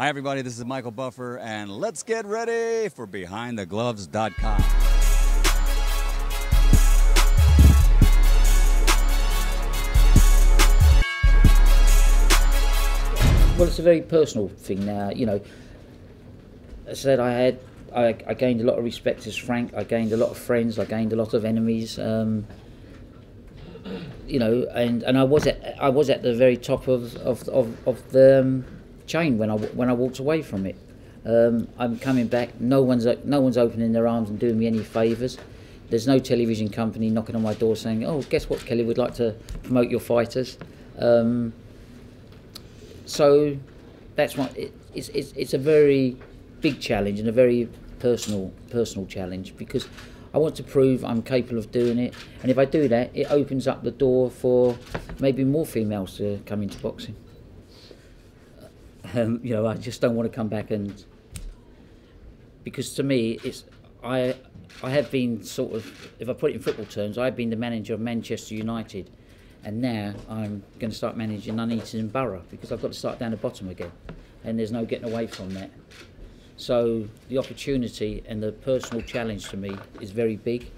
Hi everybody, this is Michael Buffer, and let's get ready for BehindTheGloves.com. Well, it's a very personal thing now, you know. As I said, I gained a lot of respect as Frank, I gained a lot of friends, I gained a lot of enemies, you know, and I was at the very top of the chain when I walked away from it. I'm coming back. No one's opening their arms and doing me any favours. There's no television company knocking on my door saying, "Oh, guess what, Kelly? We'd like to promote your fighters." So that's what it's a very big challenge and a very personal challenge, because I want to prove I'm capable of doing it, and if I do that, it opens up the door for maybe more females to come into boxing. You know, I just don't want to come back, and because to me, I have been sort of, if I put it in football terms, I've been the manager of Manchester United, and now I'm going to start managing Nuneaton Borough, because I've got to start down the bottom again, and there's no getting away from that. So the opportunity and the personal challenge to me is very big,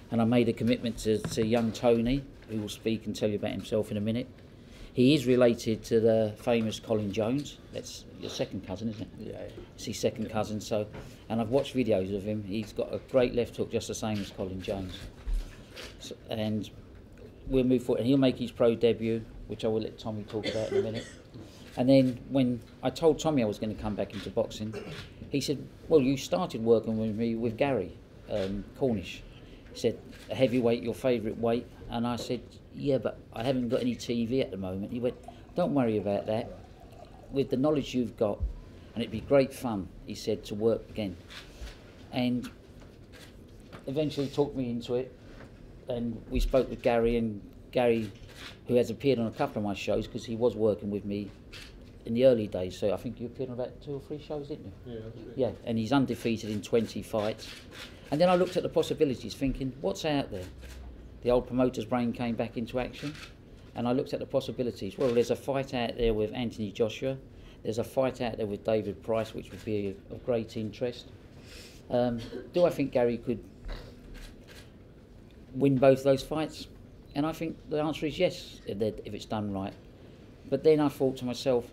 and I made a commitment to young Tony, who will speak and tell you about himself in a minute. He is related to the famous Colin Jones. That's your second cousin, isn't it? Yeah. It's his second cousin. So, and I've watched videos of him. He's got a great left hook, just the same as Colin Jones. So, and we'll move forward, and he'll make his pro debut, which I will let Tommy talk about in a minute. And then when I told Tommy I was going to come back into boxing, he said, "Well, you started working with me with Gary Cornish." He said, "A heavyweight, your favourite weight?" And I said, "Yeah, but I haven't got any TV at the moment." He went, "Don't worry about that. With the knowledge you've got, and it'd be great fun," he said, "to work again." And eventually talked me into it, and we spoke with Gary, and Gary, who has appeared on a couple of my shows, because he was working with me in the early days, so I think you appeared on about 2 or 3 shows, didn't you? Yeah, and he's undefeated in 20 fights. And then I looked at the possibilities, thinking, what's out there? The old promoter's brain came back into action, and I looked at the possibilities. Well, there's a fight out there with Anthony Joshua, there's a fight out there with David Price, which would be of great interest. Do I think Gary could win both those fights? And I think the answer is yes, if it's done right. But then I thought to myself,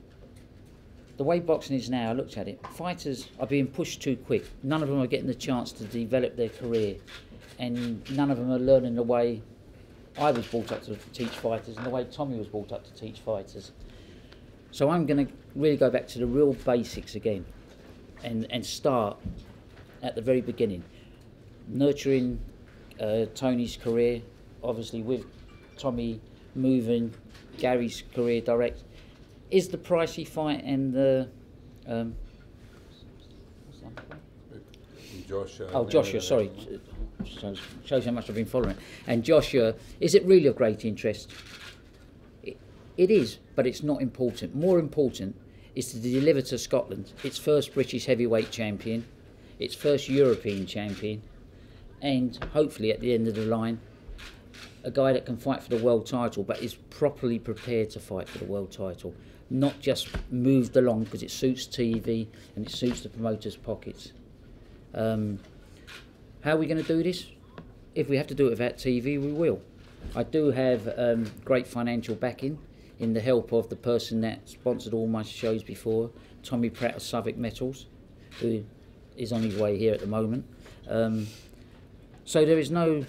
the way boxing is now, I looked at it, fighters are being pushed too quick. None of them are getting the chance to develop their career, and none of them are learning the way I was brought up to teach fighters and the way Tommy was brought up to teach fighters. So I'm going to really go back to the real basics again, and start at the very beginning, nurturing Tony's career, obviously with Tommy moving Gary's career direct. Is the Pricey fight and the Joshua, sorry, shows how much I've been following. And Joshua, is it really of great interest? It is, but it's not important. More important is to deliver to Scotland its first British heavyweight champion, its first European champion, and hopefully at the end of the line, a guy that can fight for the world title, but is properly prepared to fight for the world title, not just moved along because it suits TV and it suits the promoters' pockets. How are we going to do this? If we have to do it without TV, we will. I do have great financial backing in the help of the person that sponsored all my shows before, Tommy Pratt of Southwark Metals, who is on his way here at the moment. So there is no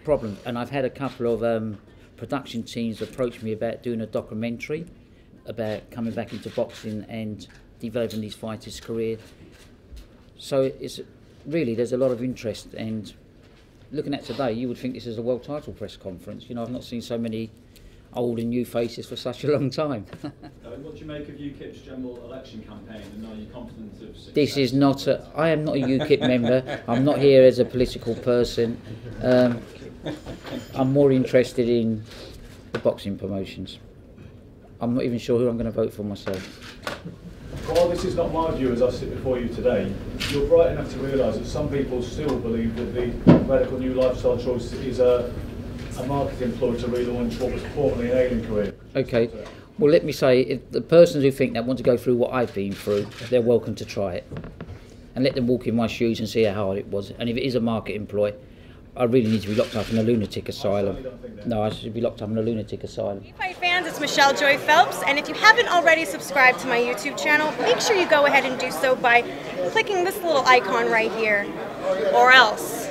problem, and I've had a couple of production teams approach me about doing a documentary about coming back into boxing and developing these fighters' career. So it's really, there's a lot of interest, and looking at today, you would think this is a world title press conference. You know, I've not seen so many old and new faces for such a long time. What do you make of UKIP's general election campaign, and are you confident of success? This is not I am not a UKIP member. I'm not here as a political person. I'm more interested in the boxing promotions. I'm not even sure who I'm going to vote for myself. While this is not my view as I sit before you today, you're bright enough to realise that some people still believe that the radical new lifestyle choice is a marketing ploy to relaunch what was formerly an alien career. Okay, Well, let me say, if the persons who think that want to go through what I've been through, they're welcome to try it. And let them walk in my shoes and see how hard it was. And if it is a market employ, I really need to be locked up in a lunatic asylum. No, I should be locked up in a lunatic asylum. Hey fight fans, it's Michelle Joy Phelps, and if you haven't already subscribed to my YouTube channel, make sure you go ahead and do so by clicking this little icon right here, or else